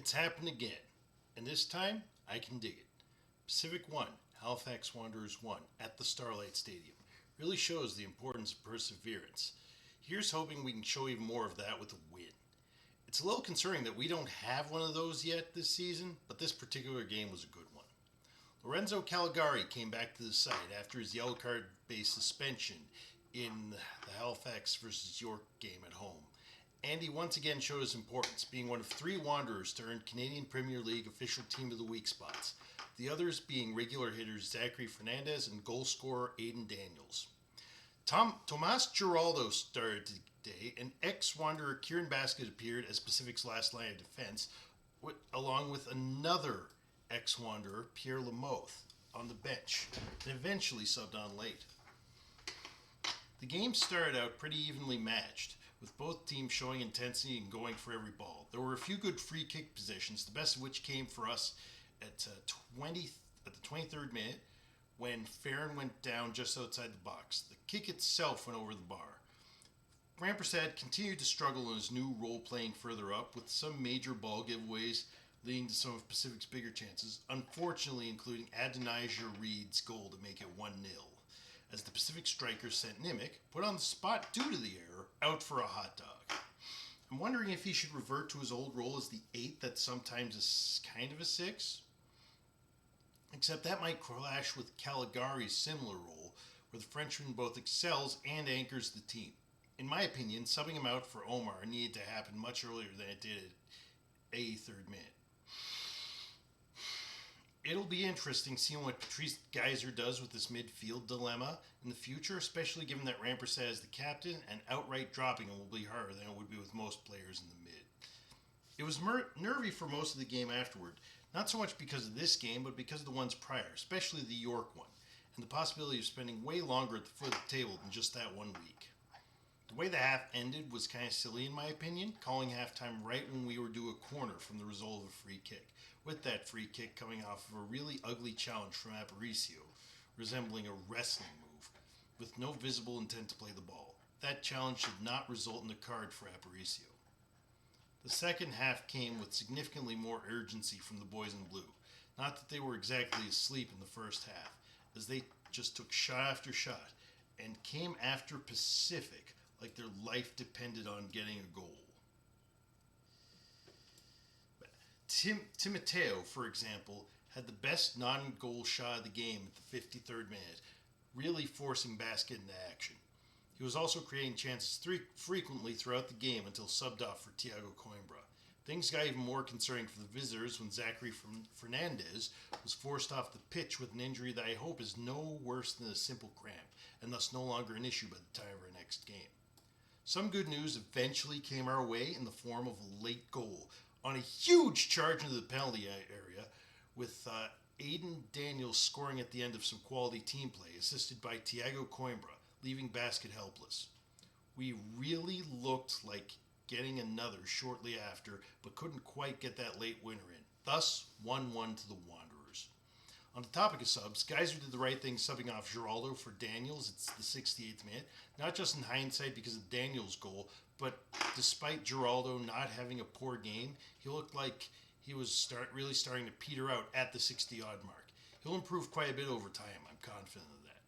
It's happened again, and this time I can dig it. Pacific 1, Halifax Wanderers 1 at the Starlight Stadium really shows the importance of perseverance. Here's hoping we can show even more of that with a win. It's a little concerning that we don't have one of those yet this season, but this particular game was a good one. Lorenzo Caligari came back to the side after his yellow card based suspension in the Halifax versus York game at home. And he once again showed his importance, being one of 3 Wanderers to earn Canadian Premier League official Team of the Week spots, the others being regular hitters Zachary Fernandez and goal scorer Aiden Daniels. Tomas Giraldo started today, and ex-Wanderer Kieran Basket appeared as Pacific's last line of defense, along with another ex-Wanderer, Pierre Lamoth, on the bench, and eventually subbed on late. The game started out pretty evenly matched, with both teams showing intensity and going for every ball. There were a few good free kick positions, the best of which came for us at the 23rd minute when Farron went down just outside the box. The kick itself went over the bar. Rampersad continued to struggle in his new role playing further up, with some major ball giveaways leading to some of Pacific's bigger chances, unfortunately including Adonijah Reed's goal to make it 1-0. As the Pacific striker sent Nimick, put on the spot due to the error, out for a hot dog. I'm wondering if he should revert to his old role as the 8 that sometimes is kind of a 6. Except that might clash with Caligari's similar role, where the Frenchman both excels and anchors the team. In my opinion, subbing him out for Omar needed to happen much earlier than it did at 83rd minute. It'll be interesting seeing what Patrice Geyser does with this midfield dilemma in the future, especially given that Rampersad is the captain and outright dropping him will be harder than it would be with most players in the mid. It was nervy for most of the game afterward, not so much because of this game, but because of the ones prior, especially the York one, and the possibility of spending way longer at the foot of the table than just that 1 week. The way the half ended was kind of silly in my opinion, calling halftime right when we were due a corner from the result of a free kick, with that free kick coming off of a really ugly challenge from Aparicio, resembling a wrestling move, with no visible intent to play the ball. That challenge did not result in a card for Aparicio. The second half came with significantly more urgency from the boys in blue. Not that they were exactly asleep in the first half, as they just took shot after shot and came after Pacific like their life depended on getting a goal. Timoteo, for example, had the best non-goal shot of the game at the 53rd minute, really forcing Basket into action. He was also creating chances frequently throughout the game until subbed off for Thiago Coimbra. Things got even more concerning for the visitors when Zachary Fernandez was forced off the pitch with an injury that I hope is no worse than a simple cramp, and thus no longer an issue by the time of our next game. Some good news eventually came our way in the form of a late goal on a huge charge into the penalty area, with Aiden Daniels scoring at the end of some quality team play, assisted by Thiago Coimbra, leaving Basket helpless. We really looked like getting another shortly after, but couldn't quite get that late winner in. Thus, 1-1 to the Wanderers. On the topic of subs, Geyser did the right thing subbing off Giraldo for Daniels at the 68th minute, not just in hindsight because of Daniels' goal, but despite Giraldo not having a poor game, he looked like he was really starting to peter out at the 60-odd mark. He'll improve quite a bit over time, I'm confident of that.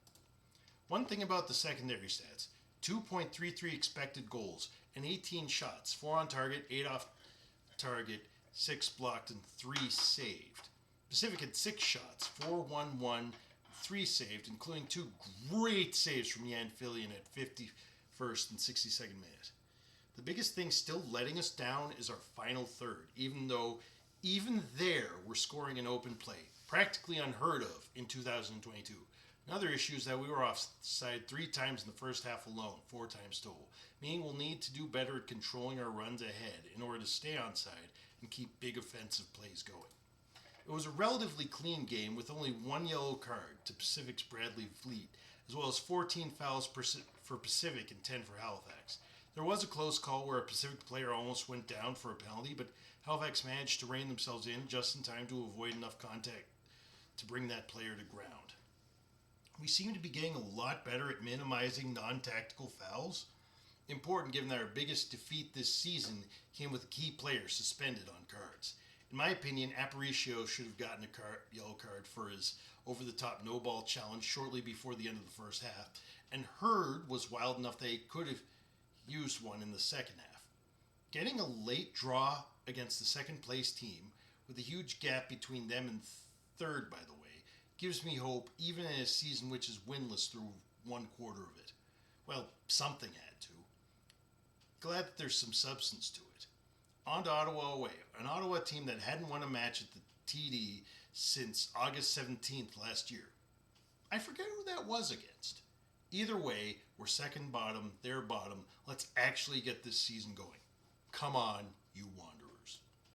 One thing about the secondary stats, 2.33 expected goals and 18 shots, 4 on target, 8 off target, 6 blocked, and 3 saved. Pacific had 6 shots, 4-1-1, 3 saved, including 2 great saves from Jan Fillion at 51st and 62nd minute. The biggest thing still letting us down is our final third, even there we're scoring in open play, practically unheard of in 2022. Another issue is that we were offside 3 times in the first half alone, 4 times total, meaning we'll need to do better at controlling our runs ahead in order to stay onside and keep big offensive plays going. It was a relatively clean game with only 1 yellow card to Pacific's Bradley Fleet, as well as 14 fouls for Pacific and 10 for Halifax. There was a close call where a Pacific player almost went down for a penalty, but Halifax managed to rein themselves in just in time to avoid enough contact to bring that player to ground. We seem to be getting a lot better at minimizing non-tactical fouls. Important given that our biggest defeat this season came with a key player suspended on cards. In my opinion, Aparicio should have gotten a yellow card for his over-the-top no-ball challenge shortly before the end of the first half, and Hurd was wild enough they could have used one in the second half. Getting a late draw against the second-place team, with a huge gap between them and third, by the way, gives me hope even in a season which is winless through one quarter of it. Well, something had to. Glad that there's some substance to it. On to Ottawa away, an Ottawa team that hadn't won a match at the TD since August 17th last year. I forget who that was against. Either way, we're second bottom, they're bottom. Let's actually get this season going. Come on, you won.